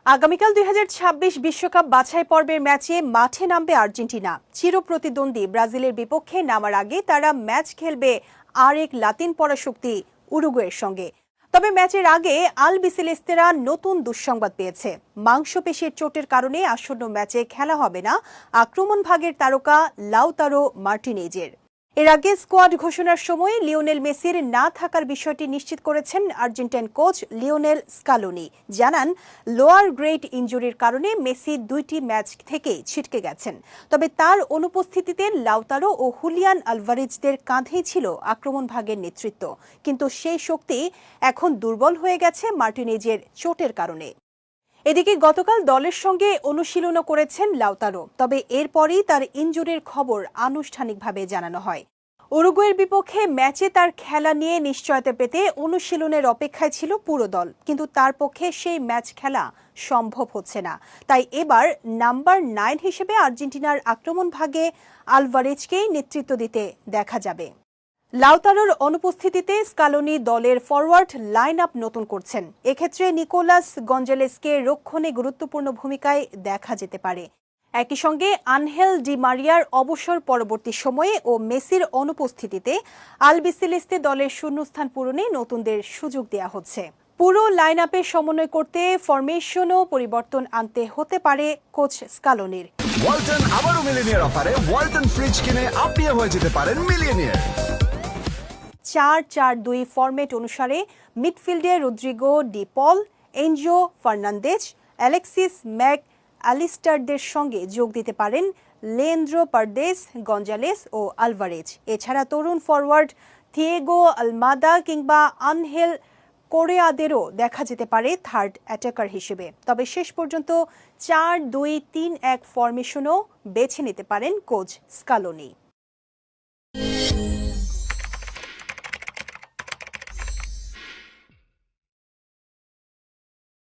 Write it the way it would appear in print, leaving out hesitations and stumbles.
আগামীকাল ২০২৬ বিশ্বকাপ বাছাই পর্বের ম্যাচে মাঠে নামবে আর্জেন্টিনা। চিরপ্রতিদ্বন্দ্বী ব্রাজিলের বিপক্ষে নামার আগে তারা ম্যাচ খেলবে আরেক লাতিন পরাশক্তি উরুগুয়ের সঙ্গে। তবে ম্যাচের আগে আলবিসেলেস্তেরা নতুন দুঃসংবাদ পেয়েছে। মাংসপেশির চোটের কারণে আসন্ন ম্যাচে খেলা হবে না আক্রমণভাগের তারকা লাউতারো মার্টিনেজের। এর আগে স্কোয়াড ঘোষণার সময় লিওনেল মেসির না থাকার বিষয়টি নিশ্চিত করেছেন আর্জেন্টাইন কোচ লিওনেল স্কালোনি। জানান, লোয়ার গ্রেড ইনজুরির কারণে মেসি ২টি ম্যাচ থেকে ছিটকে গেছেন। তবে তার অনুপস্থিতিতে লাউতারো ও হুলিয়ান আলভারেজদের কাঁধেই ছিল আক্রমণভাগের নেতৃত্ব। কিন্তু সেই শক্তি এখন দুর্বল হয়ে গেছে মার্টিনেজের চোটের কারণে। এদিকে গতকাল দলের সঙ্গে অনুশীলনও করেছেন লাউতারো, তবে এরপরই তার ইনজুরির খবর আনুষ্ঠানিকভাবে জানানো হয়। উরুগুয়ের বিপক্ষে ম্যাচে তার খেলা নিয়ে নিশ্চয়তা পেতে অনুশীলনের অপেক্ষায় ছিল পুরো দল, কিন্তু তার পক্ষে সেই ম্যাচ খেলা সম্ভব হচ্ছে না। তাই এবার নাম্বার 9 হিসেবে আর্জেন্টিনার আক্রমণভাগে আলভারেজকেই নেতৃত্ব দিতে দেখা যাবে। লাউতারোর অনুপস্থিতিতে স্কালোনি দলের ফরওয়ার্ড লাইন আপ নতুন করছেন। এক্ষেত্রে নিকোলাস গঞ্জালেসকে রক্ষণে গুরুত্বপূর্ণ ভূমিকায় দেখা যেতে পারে। একই সঙ্গে আনহেল ডি মারিয়ার অবসর পরবর্তী সময়ে ও মেসির অনুপস্থিতিতে আলবিসেলেস্তে দলের শূন্যস্থান পূরণে নতুনদের সুযোগ দেওয়া হচ্ছে। পুরো লাইন আপে সমন্বয় করতে ফরমেশনও পরিবর্তন আনতে হতে পারে কোচ স্কালোনির। ওয়ালটন আবারও মিলিয়নিয়ার অফারে ওয়ালটন ফ্রিজ কিনে আপনিও হয়ে যেতে পারেন মিলিয়নিয়ার। 4-4-2 ফরম্যাট অনুসারে মিডফিল্ডে রদ্রিগো, ডি পল, এনজো ফার্নান্দেজ, অ্যালেক্সিস ম্যাক অ্যালিস্টারদের সঙ্গে যোগ দিতে পারেন লেন্দ্রো পারদেস, গঞ্জালেস ও আলভারেজ। এছাড়া তরুণ ফরওয়ার্ড থিয়েগো আলমাদা কিংবা আনহেল কোরেয়াদেরও দেখা যেতে পারে থার্ড অ্যাটাকার হিসেবে। তবে শেষ পর্যন্ত 4-2-3-1 ফরমেশনও বেছে নিতে পারেন কোচ স্কালোনি।